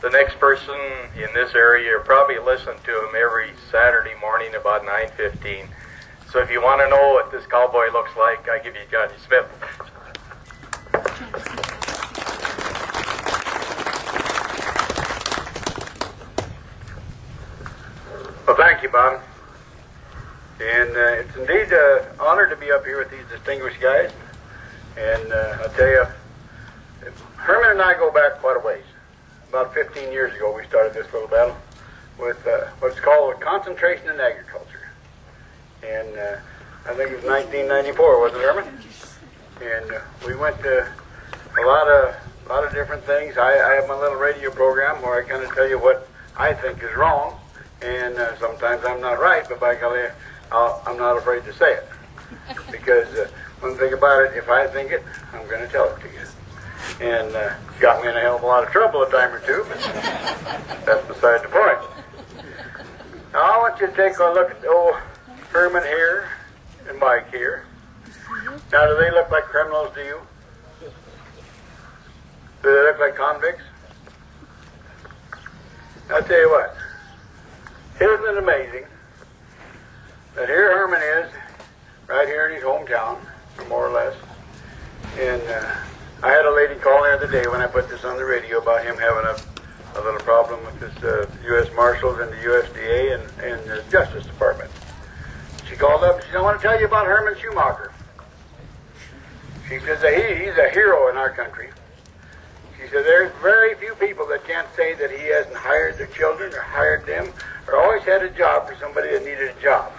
The next person in this area, you'll probably listen to him every Saturday morning about 9:15. So if you want to know what this cowboy looks like, I give you Johnny Smith. Well, thank you, Bob. And it's indeed an honor to be up here with these distinguished guys. And I'll tell you, Herman and I go back quite a ways. About 15 years ago, we started this little battle with what's called concentration in agriculture. And I think it was 1994, wasn't it, Herman? And we went to a lot of different things. I have my little radio program where I kind of tell you what I think is wrong. And sometimes I'm not right, but by golly, I'm not afraid to say it. Because one thing about it, if I think it, I'm going to tell it to you. And got me in a hell of a lot of trouble a time or two, but that's beside the point. Now I want you to take a look at old Herman here and Mike here. Now, do they look like criminals to you? Do they look like convicts? I'll tell you what. Isn't it amazing that here Herman is, right here in his hometown, or more or less, and I had a lady call the other day when I put this on the radio about him having a little problem with this U.S. Marshals and the USDA and the Justice Department. She called up and she said, I want to tell you about Herman Schumacher. She says he's a hero in our country. She said there's very few people that can't say that he hasn't hired their children or hired them or always had a job for somebody that needed a job.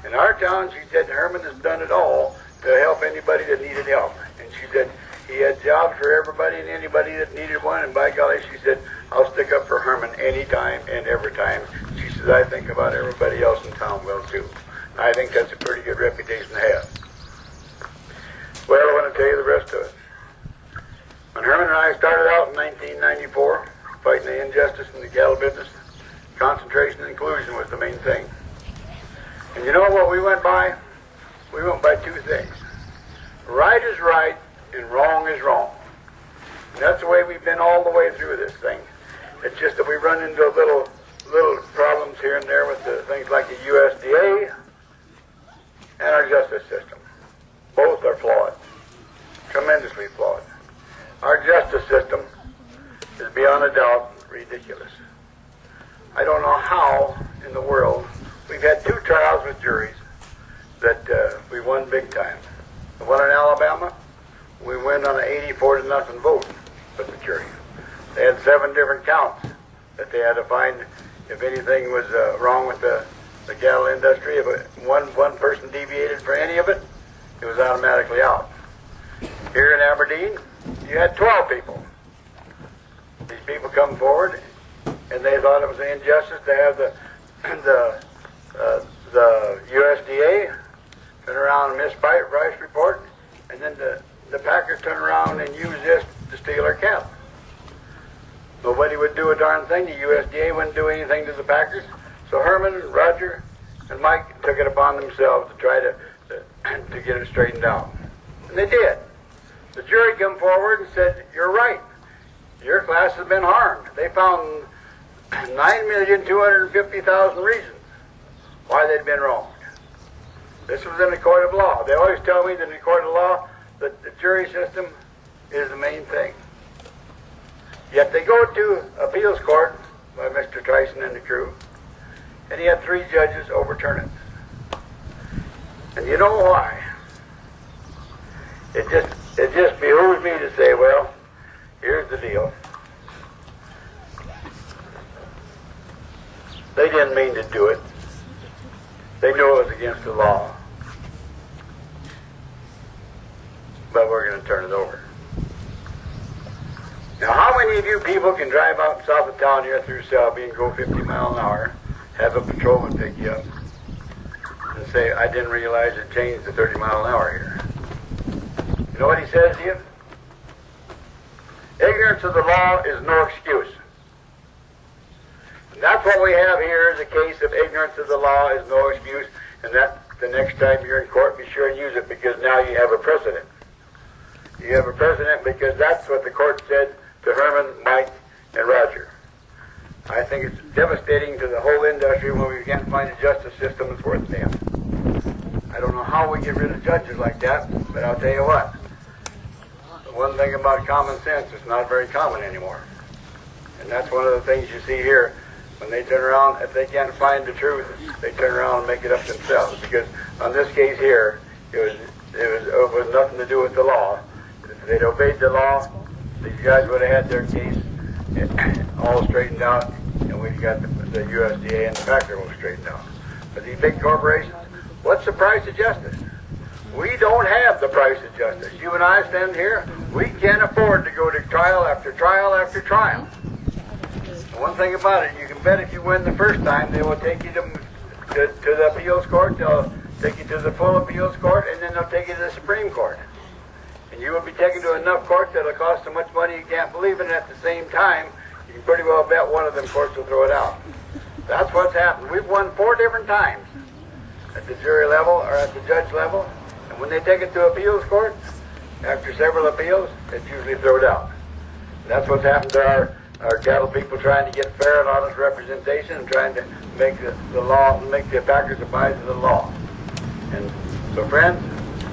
In our town, she said Herman has done it all to help anybody that needed help. And she said he had jobs for everybody and anybody that needed one. And by golly, she said, I'll stick up for Herman anytime and every time. She says, I think about everybody else in town will too. I think that's a pretty good reputation to have. Well, I want to tell you the rest of it. When Herman and I started out in 1994, fighting the injustice in the cattle business, concentration and inclusion was the main thing. And you know what we went by? We went by two things. Right is right and wrong is wrong. And that's the way we've been all the way through this thing. It's just that we run into little problems here and there with the things like the USDA and our justice system. Both are flawed, tremendously flawed. Our justice system is beyond a doubt ridiculous. I don't know how in the world. We've had two trials with juries that we won big time. The one in Alabama, we win on an 84-0 vote with the jury. They had 7 different counts that they had to find if anything was wrong with the cattle industry. If one person deviated for any of it, it was automatically out. Here in Aberdeen, you had 12 people. These people come forward, and they thought it was an injustice to have the USDA turn around and misprice report, and then the Packers turn around and use this to steal our cattle. Nobody would do a darn thing. The USDA wouldn't do anything to the Packers. So Herman, Roger, and Mike took it upon themselves to try to get it straightened out. And they did. The jury came forward and said, you're right. Your class has been harmed. They found 9,250,000 reasons why they'd been wronged. This was in the court of law. They always tell me that in the court of law that the jury system is the main thing. Yet they go to appeals court by Mr. Tyson and the crew, and he had 3 judges overturn it. And you know why? It just behooves me to say, well, here's the deal. They didn't mean to do it. They knew it was against the law. But we're going to turn it over. Now, how many of you people can drive out south of town here through Selby and go 50 miles an hour, have a patrolman pick you up, and say, I didn't realize it changed to 30 miles an hour here? You know what he says to you? Ignorance of the law is no excuse. And that's what we have here is a case of ignorance of the law is no excuse, and that the next time you're in court, be sure and use it, because now you have a precedent. You have a precedent because that's what the court said to Herman, Mike, and Roger. I think it's devastating to the whole industry when we can't find a justice system that's worth damn. I don't know how we get rid of judges like that, but I'll tell you what. The one thing about common sense, it's not very common anymore. And that's one of the things you see here. When they turn around, if they can't find the truth, they turn around and make it up themselves. Because on this case here, it was nothing to do with the law. If they'd obeyed the law, these guys would have had their case all straightened out, and we've got the USDA and the Packers all straightened out. But these big corporations, what's the price of justice? We don't have the price of justice. You and I stand here, we can't afford to go to trial after trial after trial. And one thing about it, you can bet if you win the first time, they will take you to the appeals court, they'll take you to the full appeals court, and then they'll take you to the Supreme Court. And you will be taken to enough courts that will cost so much money you can't believe it, and at the same time, you can pretty well bet one of them courts will throw it out. That's what's happened. We've won 4 different times at the jury level or at the judge level, and when they take it to appeals court, after several appeals, it's usually thrown out. That's what's happened to our cattle people trying to get fair and honest representation and trying to make the law, make the Packers abide to the law. And so, friends,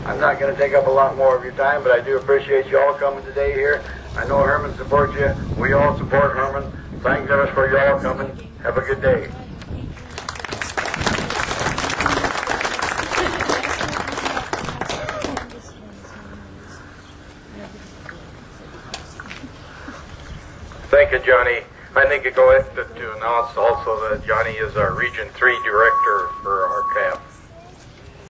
I'm not going to take up a lot more of your time, but I do appreciate you all coming today here. I know Herman supports you. We all support Herman. Thank goodness for you all coming. Have a good day. Thank you, Johnny. I think it's going to announce also that Johnny is our Region 3 Director for our CAF.